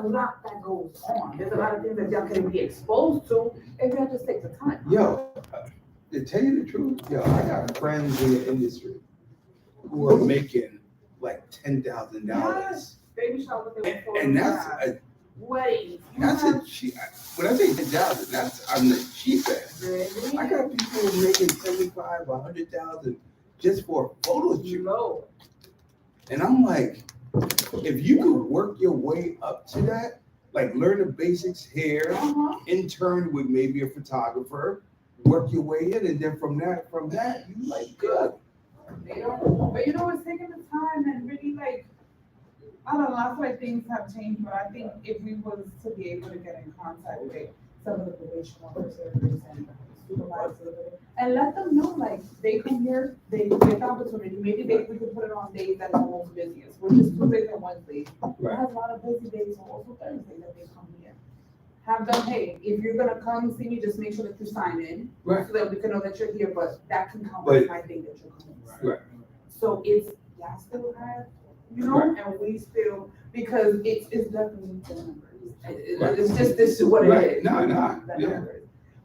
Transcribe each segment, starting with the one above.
lot that goes on. There's a lot of things that y'all can be exposed to if y'all just take the time. Yo, to tell you the truth, yo, I got friends in the industry who are making like $10,000. Yes. Baby shower, And that's weddings. that's a cheap. When I say 10,000, that's on the cheap end. Really? I got people making 75, 100,000 just for a photo shoot. Low. And I'm like, if you could work your way up to that, like learn the basics here, intern with maybe a photographer, work your way in, and then from that, you like good. They don't, but you know, it's taking the time and really like, I don't know, I feel like things have changed, but I think if we was to be able to get in contact with some of the probation officers and supervisors and let them know, like, they come here, they get the opportunity, maybe we could put it on days that are most busiest, which is Tuesdays and Wednesdays. We have a lot of busy days, so also Thursdays that they come here. Have them, hey, if you're gonna come see me, just make sure that you sign in, so that we can know that you're here, but that can count as my day that you're coming. Right. So it's, y'all still have, you know, and we still, because it's definitely the numbers. It's just, this is what it is. No, The yeah. numbers.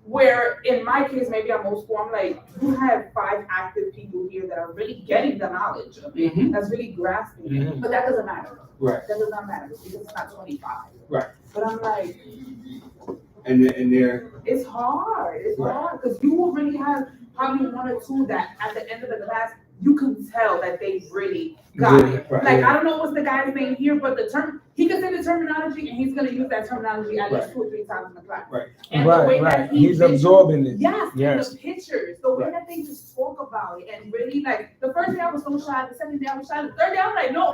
Where in my case, maybe I'm old school, I'm like, you have 5 active people here that are really getting the knowledge of it, that's really grasping it, but that doesn't matter. Right. That does not matter because it's not 25. Right. But I'm like, And they're it's hard, because you will really have probably 1 or 2 that at the end of the class, you can tell that they really got it. Right, like, I don't know what's the guy's name here, but the term, he can say the terminology and he's gonna use that terminology at least 2 or 3 times in the class. Right. And the way that He's absorbing it. Yes, Yes. and the pictures, the way that they just talk about it, and really like, the first day I was so shy, the second day I was shy, the third day I was like, no.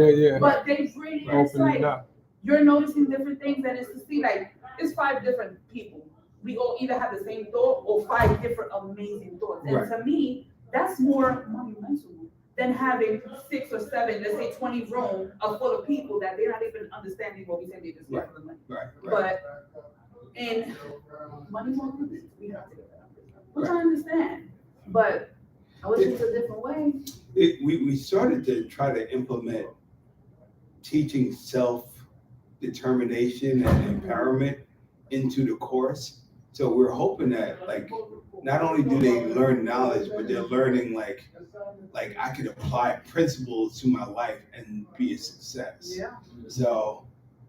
Yeah. But they really, it's Open like, it up. you're noticing different things, and it's to see like, it's 5 different people. We all either have the same thought or 5 different amazing thoughts. And to me, that's more monumental than having 6 or 7, let's say 20 room full of people that they're not even understanding what we say they just get for the money. Right. But in money more limits, we have to get that, which I understand. But I wish it was a different way. We started to try to implement teaching self-determination and empowerment into the course. So we're hoping that, like, not only do they learn knowledge, but they're learning like I can apply principles to my life and be a success. Yeah. So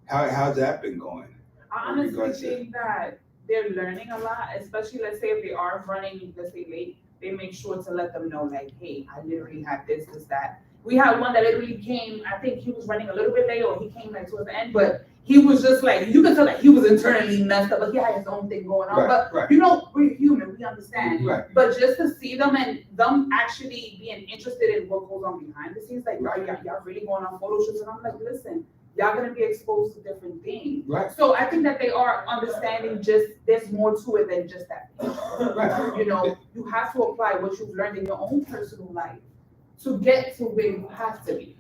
how's that been going? I honestly think that they're learning a lot, especially let's say if they are running, let's say late, they make sure to let them know like, hey, I literally have this, that. We had one that literally came, I think he was running a little bit late or he came like towards the end, but he was just like, you could tell that he was internally messed up, but he had his own thing going on. But you know, we're human, we understand. Right. But just to see them and them actually being interested in what goes on behind the scenes, like, y'all really going on photo shoots, and I'm like, listen, y'all gonna be exposed to different things. Right. So I think that they are understanding just there's more to it than just that. Right. You know, you have to apply what you've learned in your own personal life to get to where you have to be.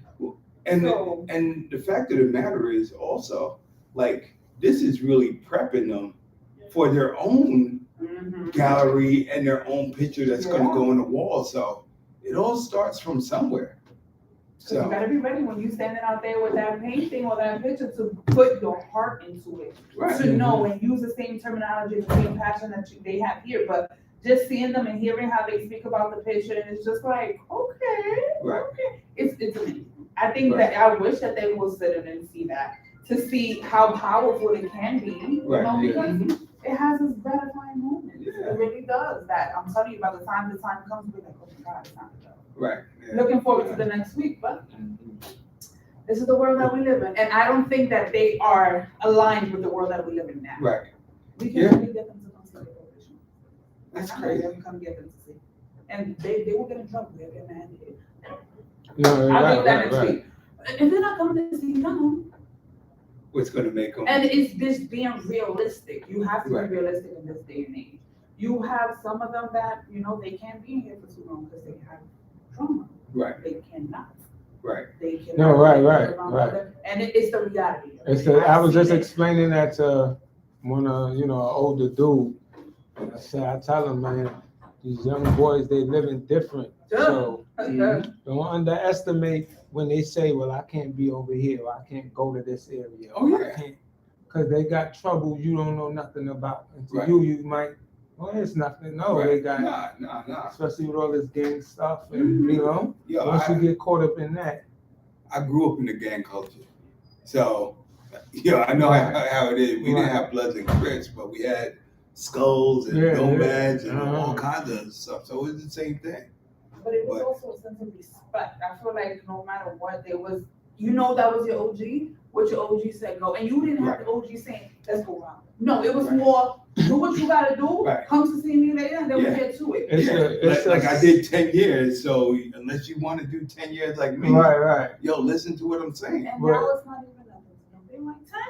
And the fact of the matter is also, like, this is really prepping them for their own gallery and their own picture that's going to go on the wall. So it all starts from somewhere. So you gotta be ready when you're standing out there with that painting or that picture to put your heart into it, to know and use the same terminology, the same passion that they have here. But just seeing them and hearing how they speak about the picture, and it's just like, okay, it's amazing. I think that I wish that they will sit in and see that, to see how powerful it can be, you know, because it has its gratifying moments. It really does. That I'm telling you, by the time comes, we're like, oh my God, it's time to go. Right. Looking forward to the next week, but this is the world that we live in, and I don't think that they are aligned with the world that we live in now. Right. We can really get them to come see the television. That's crazy. Come get them to see, and they will get in trouble. They'll get mad. I'll do that next week. If they're not coming to see, come. What's going to make them? And it's this being realistic. You have to be realistic in this day and age. You have some of them that, you know, they can't be in here for too long because they have trauma. Right. They cannot. Right. They cannot. No, right. And it's the reality. I was just explaining that to one, an older dude. I said, I tell him, man, these young boys, they living different. So don't underestimate when they say, well, I can't be over here, or I can't go to this area. Oh, yeah. because they got trouble you don't know nothing about. And to Right. you might, oh, it's nothing. No, Right. they got, Nah. especially with all this gang stuff, and you know, Yo, once you get caught up in that. I grew up in the gang culture, so I know how it is. We didn't have Bloods and Crips, but we had Skulls and Nomads and all kinds of stuff. So it was the same thing. But it was also a sense of respect. I feel like no matter what, there was, that was your OG, what your OG said go. And you didn't have the OG saying, let's go around. No, it was more, do what you gotta do, come to see me later, and then we get to it. It's like I did 10 years, so unless you want to do 10 years like me, yo, listen to what I'm saying. And now it's not even nothing. They like 10?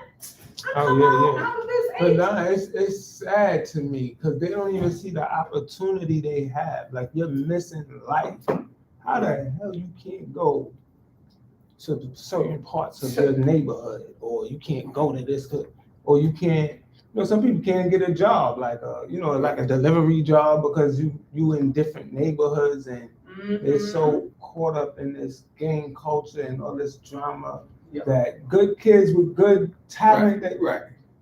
Out of this age. But nah, it's sad to me because they don't even see the opportunity they have. Like, you're missing life. How the hell you can't go to certain parts of your neighborhood, or you can't go to this, or you can't, some people can't get a job, like like a delivery job, because you in different neighborhoods, and they're so caught up in this gang culture and all this drama that good kids with good talent,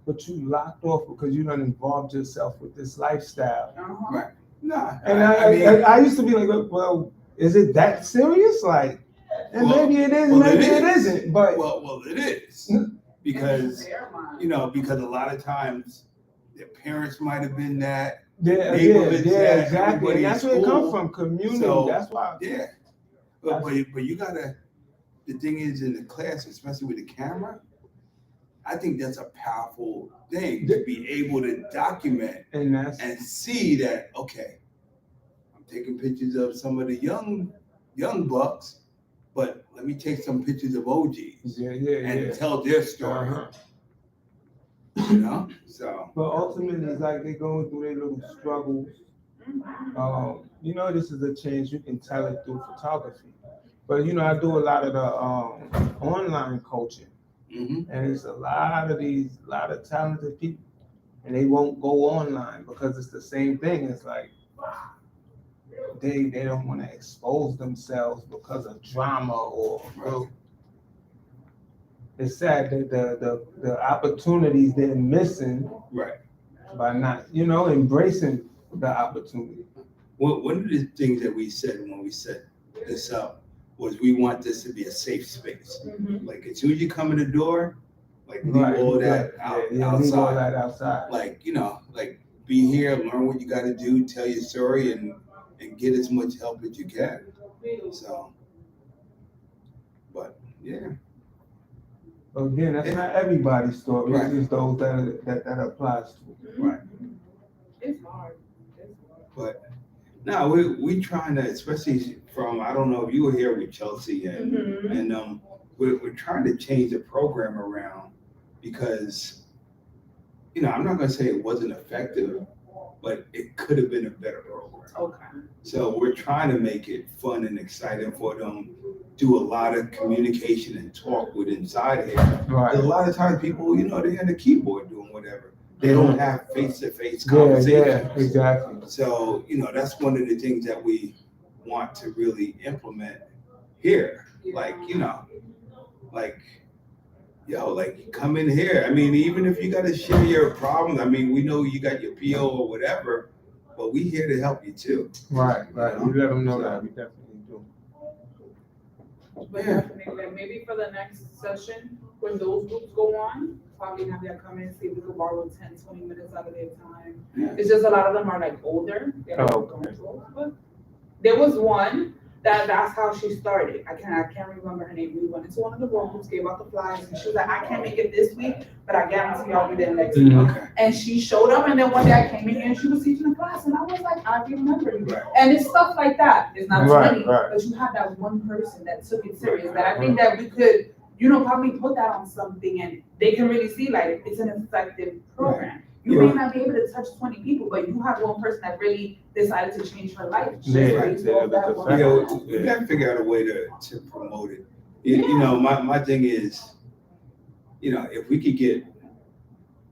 but you locked off because you done involved yourself with this lifestyle. Right. Nah. And I used to be like, well, is it that serious? Like, and maybe it is, maybe it isn't. But well, it is, because because a lot of times their parents might have been that. Exactly. And that's where it comes from, community. So, that's why. Yeah. But you gotta. The thing is, in the class, especially with the camera, I think that's a powerful thing to be able to document and see that, okay, I'm taking pictures of some of the young bucks, but let me take some pictures of OGs and tell their story. So. But ultimately, it's like they're going through their little struggles. This is a change. You can tell it through photography. But I do a lot of the online coaching, and it's a lot of talented people, and they won't go online because it's the same thing. It's like they don't want to expose themselves because of drama or it's sad that the opportunities they're missing by not embracing the opportunity. Well, one of the things that we said when we set this up was we want this to be a safe space. Like, as soon as you come in the door, like, leave all that outside. Leave all that outside. Like, like, be here, learn what you got to do, tell your story, and get as much help as you can. So, but yeah. But again, that's not everybody's story. It's just those that applies to. Right. It's hard. But no, we trying to, especially from, I don't know if you were here with Chelsea, and we're trying to change the program around because, I'm not going to say it wasn't effective, but it could have been a better program. Okay. So we're trying to make it fun and exciting for them, do a lot of communication and talk with inside here. Right. A lot of times people, they're on the keyboard doing whatever. They don't have face-to-face conversations. Yeah, exactly. So, that's one of the things that we want to really implement here. Like, come in here. I mean, even if you got to share your problems, I mean, we know you got your PO or whatever, but we here to help you too. Right. We let them know that. We definitely do. But definitely, maybe for the next session, when those groups go on, probably have them come in and see if we could borrow 10, 20 minutes out of their time. Yeah. It's just a lot of them are like older. But there was one that's how she started. I can't remember her name. We went into one of the rooms, gave out the flyers, and she was like, I can't make it this week, but I guarantee I'll be there next week. Okay. And she showed up, and then one day I came in here and she was teaching a class, and I was like, I remember you. Right. And it's stuff like that. It's not funny, but you have that one person that took it serious. That I think that we could, probably put that on something, and they can really see like it's an effective program. Right. You may not be able to touch 20 people, but you have one person that really decided to change her life. We got to figure out a way to promote it. My thing is, if we could get,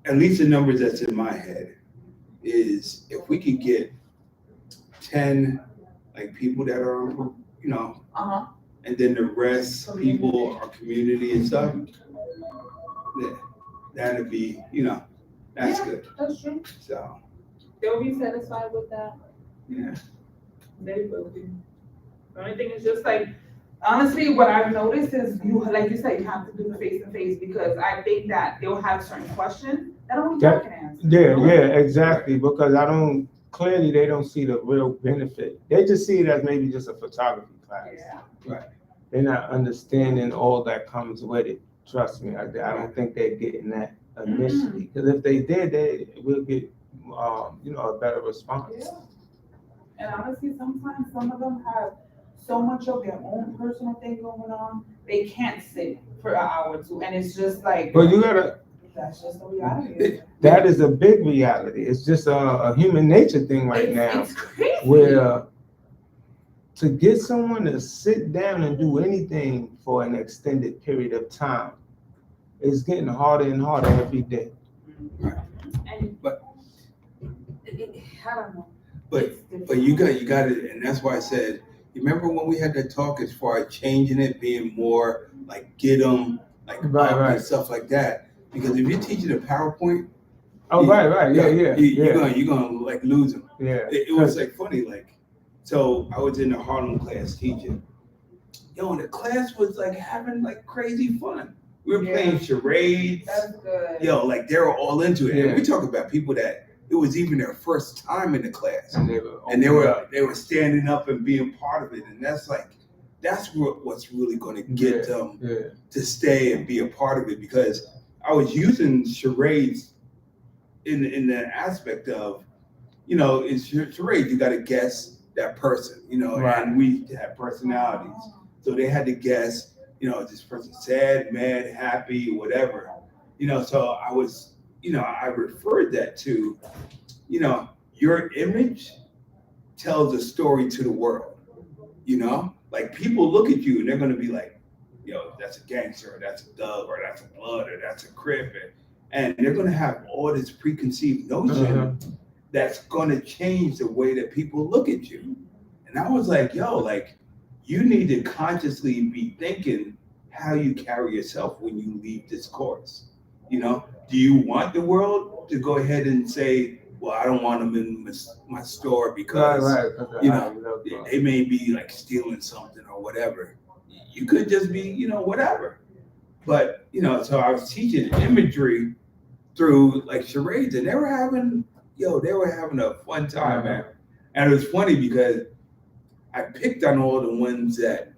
at least the numbers that's in my head, is if we could get 10 people that are, and then the rest people are community and stuff. Yeah. that'd be, that's good. That's true. So, They'll be satisfied with that. yeah. They will be. The only thing is just like, honestly, what I've noticed is you, like you said, you have to do the face to face because I think that they'll have certain questions that only you can answer. Yeah, exactly. Because clearly they don't see the real benefit. They just see it as maybe just a photography class. Yeah. Right. They're not understanding all that comes with it. Trust me, I don't think they're getting that initially. Because if they did, they will get, a better response. Yeah. And honestly, sometimes some of them have so much of their own personal thing going on, they can't sit for an hour or two. And it's just like, But you gotta, that's just the reality. that is a big reality. It's just a human nature thing right now. It's crazy. Where to get someone to sit down and do anything for an extended period of time is getting harder and harder every day. And But I don't know. But you got it, and that's why I said, you remember when we had that talk as far as changing it, being more like get them, like Right, up right. and stuff like that. Because if you're teaching a PowerPoint, you're gonna like lose them. Yeah. It was like funny, like, so I was in the Harlem class teaching. Yo, and the class was like having like crazy fun. We were playing charades. That's good. Yo, like they were all into it. Yeah. And we talk about people that it was even their first time in the class. And They were standing up and being part of it. And that's what's really gonna get them to stay and be a part of it, because I was using charades in the aspect of, in charades, you gotta guess that person, Right. and we have personalities. So they had to guess, is this person sad, mad, happy, whatever. So I was, I referred that to, your image tells a story to the world. Like people look at you and they're gonna be like, yo, that's a gangster, or that's a thug, or that's a blood, or that's a crip, and they're gonna have all this preconceived notion that's gonna change the way that people look at you. And I was like, yo, like you need to consciously be thinking how you carry yourself when you leave this course. Do you want the world to go ahead and say, well, I don't want them in my store because they may be like stealing something or whatever. You could just be, whatever. But, so I was teaching imagery through like charades, and they were having a fun time, man. And it was funny because I picked on all the ones that,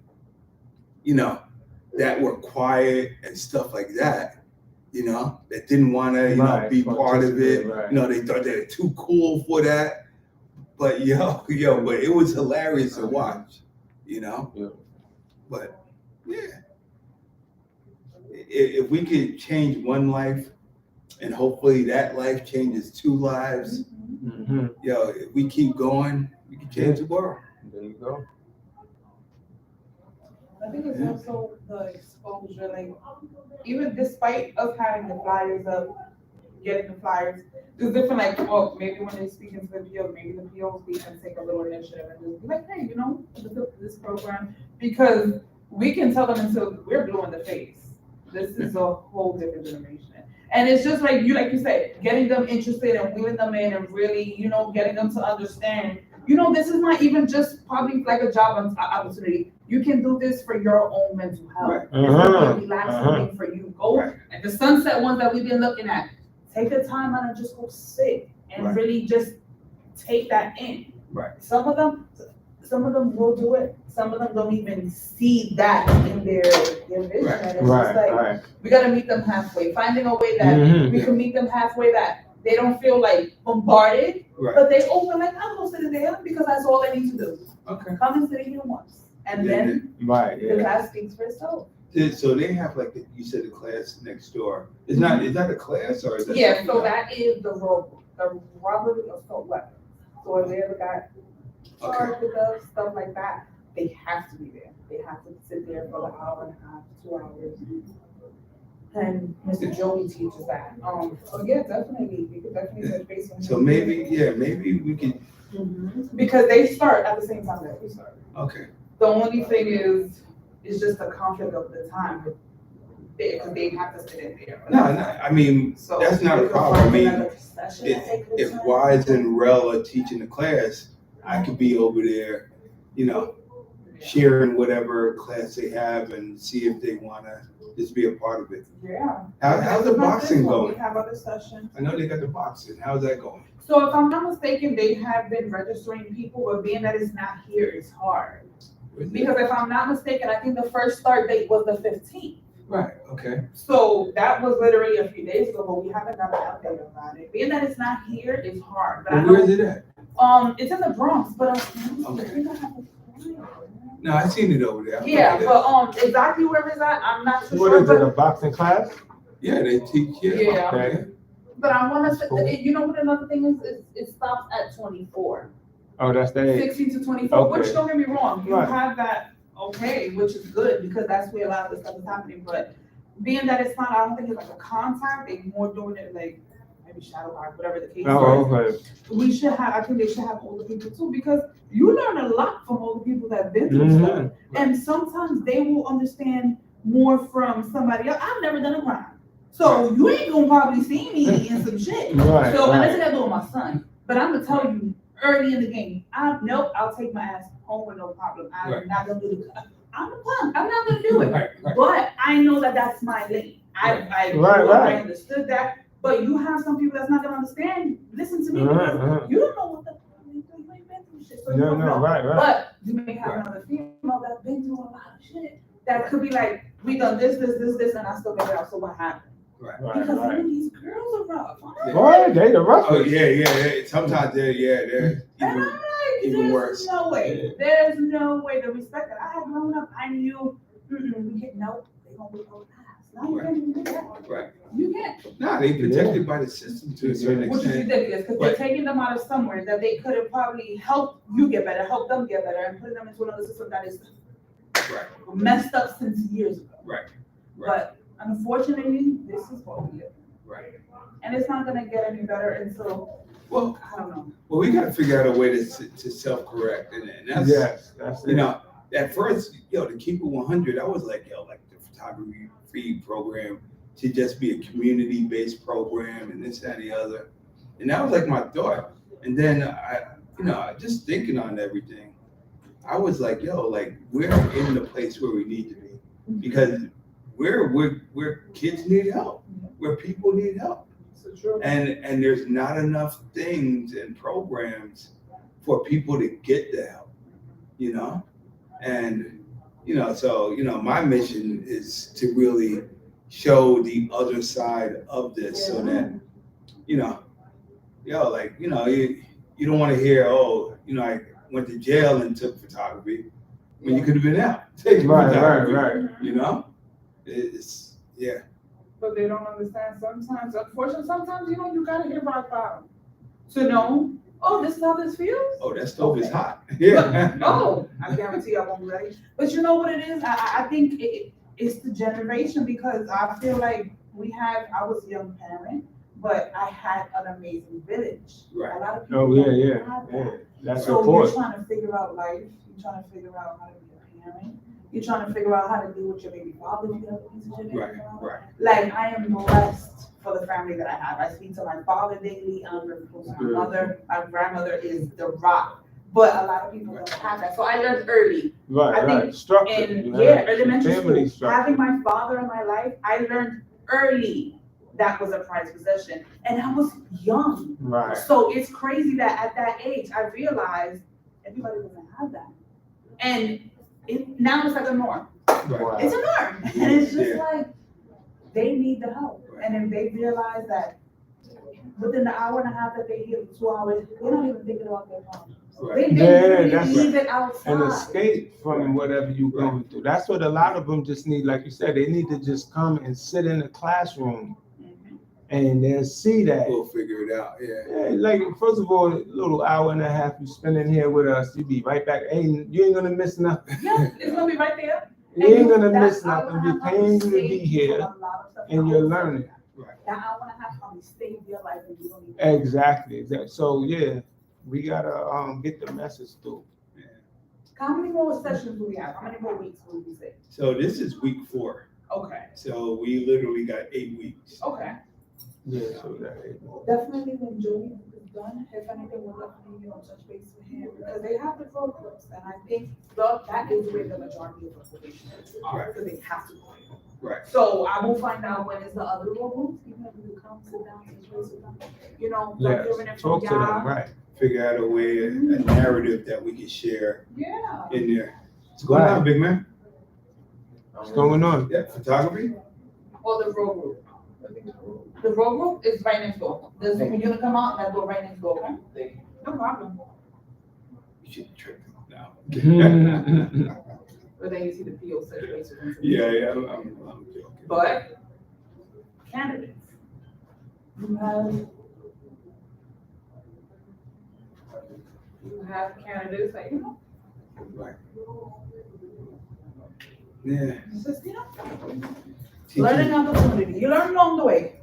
that were quiet and stuff like that, that didn't want to, be part of it. Right. They thought they were too cool for that. But but it was hilarious to watch, Yeah. But yeah, if we could change one life, and hopefully that life changes 2 lives, if we keep going, we can change the world. There you go. I think it's also the exposure, like even despite us having the flyers up, getting the flyers, there's different maybe when they speak into the PO, maybe the POs we can take a little initiative and just be like, hey, this program, because we can tell them until we're blue in the face. This is a whole different generation. And it's just like you said, getting them interested and wheeling them in and really, getting them to understand, this is not even just probably like a job opportunity. You can do this for your own mental health. Right. It's a relaxing thing for you. Go and the sunset ones that we've been looking at, take the time out and just go sit and really just take that in. Right. Some of them will do it. Some of them don't even see that in their vision. And it's just like, we got to meet them halfway, finding a way that we can meet them halfway that they don't feel like bombarded, but they open like, I'm going to sit in there because that's all I need to do. Okay. Come and sit here once. And then the class speaks for itself. So they have you said the class next door. Is that a class or is that? So that is the robbery of assault weapons. So if they ever got charged with stuff like that, they have to be there. They have to sit there for an hour and a half, 2 hours. And Mr. Joey teaches that. So yeah, definitely, we could definitely touch base on. So maybe we could. Because they start at the same time that we start. Okay. The only thing is, it's just the conflict of the time. because they have to sit in there. No, I mean, So that's not a we could problem. I find mean, another session that they could if attend. Wize and Rel are teaching the class, I could be over there, you know, sharing whatever class they have and see if they wanna just be a part of it. Yeah. How's the boxing We going? have other sessions. I know they got the boxing. How's that going? So if I'm not mistaken, they have been registering people, but being that it's not here, it's hard. Because if I'm not mistaken, I think the first start date was the 15th. Right, okay. So that was literally a few days ago, but we haven't got an update about it. Being that it's not here, it's hard. But I Where know, is it at? it's in the Bronx, but I think I have a No, I seen it over there. yeah, but exactly where it's at, I'm not too What sure. is it, But, a boxing class? Yeah, they teach, Yeah. Okay. but I want to Cool. say, you know what another thing is? It stops at 24, Oh, that's the age. 16 to 24. Which Okay. don't get me wrong, you Right. have that okay, which is good because that's where a lot of this stuff is happening. But being that it's not, I don't think it's like a contact. They're more doing it like maybe shadow box, whatever the case Oh, is. okay. We should have. I think they should have older people too because you learn a lot from older people that've been through stuff. Mhm. And sometimes they will understand more from somebody else. I've never done a crime. So you ain't gonna probably see me in some shit. Right, So unless right. I gotta do with my son. But I'm gonna tell you early in the game, I'll take my ass home with no problem. I'm Right. not gonna do the I'm a punk. I'm not gonna do it. Right, right. But I know that that's my lane. I Right. understood that. But you have some people that's not gonna understand. Listen to me. Uh-huh, Because uh-huh. you don't know what the you ain't been through shit. So you No, don't no, know. right. But you may have another female that's been through a lot of shit that could be like, we done this, and I still get it out. So what happened? Right. Right, Because some right. of these girls are rough. Boy, they the roughest. Oh, yeah. Sometimes they're And I'm even, like, even there's worse. no way. There's no way. The respect that I had growing up, I knew, we get no, they gonna be able to pass. Now you can't even do that. Right. You can't. Nah, they protected by the system to a certain Which is extent. ridiculous, because they're taking them out of somewhere that they could have probably helped you get better, help them get better, and putting them into another system that is Right. messed up since years ago. Right. But unfortunately, this is what we live in. Right. And it's not gonna get any better until, Well, I don't know. we got to figure out a way to self-correct, and that's Yes, that's you it. know, at first, to keep it 100, I was like, like the photography free program should just be a community-based program and this, that, and the other. And that was like my thought. And then just thinking on everything, I was like, like we're in the place where we need to be because where kids need help, where people need help. So true. And there's not enough things and programs for people to get the help, and so my mission is to really show the other side of this so that you don't want to hear, I went to jail and took photography when you could have been out taking photography. Right. It's But they don't understand sometimes. Unfortunately, sometimes you gotta hit rock bottom to know. Oh, this is how this feels. Oh, that stove is hot. I guarantee I won't be ready. But you know what it is? I think it's the generation because I feel like I was a young parent, but I had an amazing village. Right. A lot of people Oh, don't have that. yeah. That's So support. you're trying to figure out life. You're trying to figure out how to be a parent. You're trying to figure out how to deal with your baby father. If you have a piece of shit. Right. Like I am blessed for the family that I have. I speak to my father daily. I'm very close to my mother. My grandmother is the rock. But a lot of people don't have that. So I learned early. I think Structure. in elementary Family school, structure. having my father in my life, I learned early that was a prized possession. And I was young. Right. So it's crazy that at that age, I realized everybody doesn't have that. And now it's like a norm. Wow. It's a norm. And it's just like, they need the help. And if they realize that within the hour and a half that they heal, 2 hours, they're not even thinking about their problems. Right. They that's leave it outside. An escape from whatever you're going through. That's what a lot of them just need. Like you said, they need to just come and sit in the classroom and they'll see that. We'll figure it out. Yeah. Like, first of all, a little hour and a half you spend in here with us, you be right back. Hey, you ain't gonna miss nothing. Yeah, it's gonna be right there. You ain't gonna That's miss nothing. We're hour and a half paying you to gonna be save here a lot of stuff. and you're learning. That hour and a half probably save your life and you don't even. Exactly. So we gotta get the message through. How many more sessions do we have? How many more weeks will we say? So this is week 4. Okay, So we literally got 8 weeks. okay. Yeah, so that Definitely when Joey is done, if anything, we'll definitely, touch base with him, because they have the road clips, and I think that is where the majority of the probationers are, because they have to go. Right. So I will find out when is the other road groups, even if we come sit down, touch base with them, yes, hearing it from talk to them, y'all. right? Figure out a way, a narrative that we can share Yeah. in there. What's going on, big man? What's going on? Yeah, photography? Or the road group. The road group is right next door. When you come out, that door right next door, okay? No problem. You should trick them now. But then you see the PO situation. Yeah, I'm joking. But candidates, you have candidates that, Right. Yeah. it's just, learning opportunity. You learn along the way.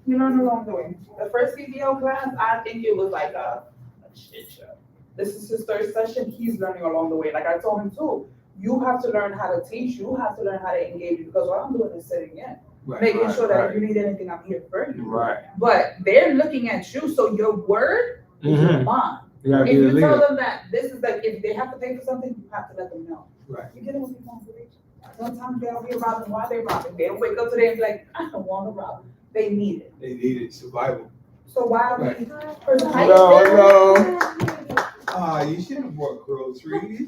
The first CDO class, I think it was like a shit show. This is his third session. He's learning along the way. Like I told him too, you have to learn how to teach. You have to learn how to engage, because what I'm doing is sitting in. Right. Making sure that if you need anything, I'm here for you. Right. But they're looking at you, so your word is your bond. Yeah, If you tell them that this is like, if they have to pay for something, you have to let them know. Right. You get it when people sometimes they'll be robbing while they're robbing. They don't wake up today and be like, I don't want to rob. They need it. They needed survival. So why Right. we? Hello. You should have bought groceries.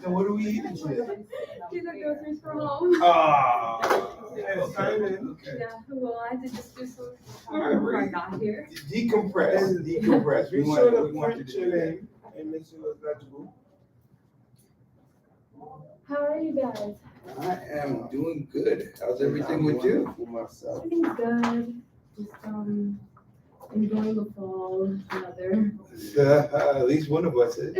So what are we eating today? These are groceries from home. Okay. Yeah, well, I had to just do some All right, before I got here. Decompress. Be We sure to want you print to do your that. name and make sure it's legible. How are you guys? I am doing good. How's everything with you? For myself. Everything's good. Just enjoying the fall weather. At least one of us is.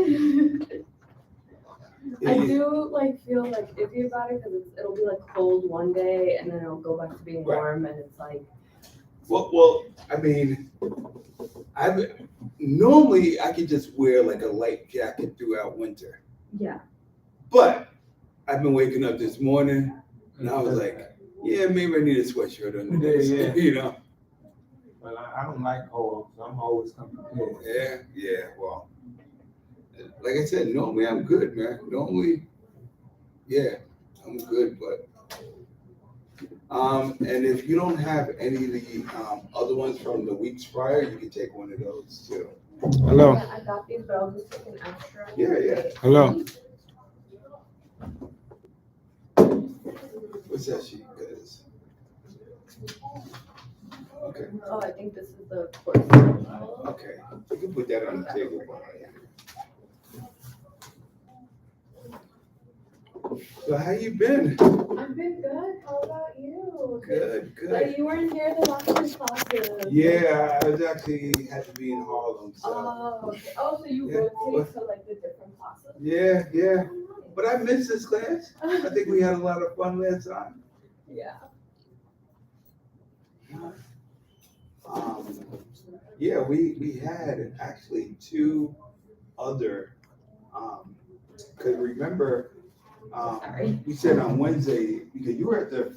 I do feel iffy about it because it'll be cold one day and then it'll go back to being warm and it's like. Well, I mean, normally I could just wear a light jacket throughout winter. Yeah. But I've been waking up this morning and I was like, yeah, maybe I need a sweatshirt under this, Yeah. Well, I don't like cold, so I'm always coming prepared. Yeah, well, like I said, normally I'm good, man. Normally, yeah, I'm good, but and if you don't have any of the other ones from the weeks prior, you can take one of those too. Hello. Yeah, I got these, but I'll just take an extra. Yeah. Hello. What's that sheet? Guys? Okay. Oh, I think this is the course. Okay, you can put that on the table. So how you been? I've been good. How about you? Good. Like, you weren't here the last two classes. Yeah, I was actually had to be in Harlem. So. Oh, okay. Oh, so you rotate to the different classes? Yeah. But I missed this class. I think we had a lot of fun last time. Yeah. Yeah, we had actually two other, because remember, we said on Wednesday, because you were at the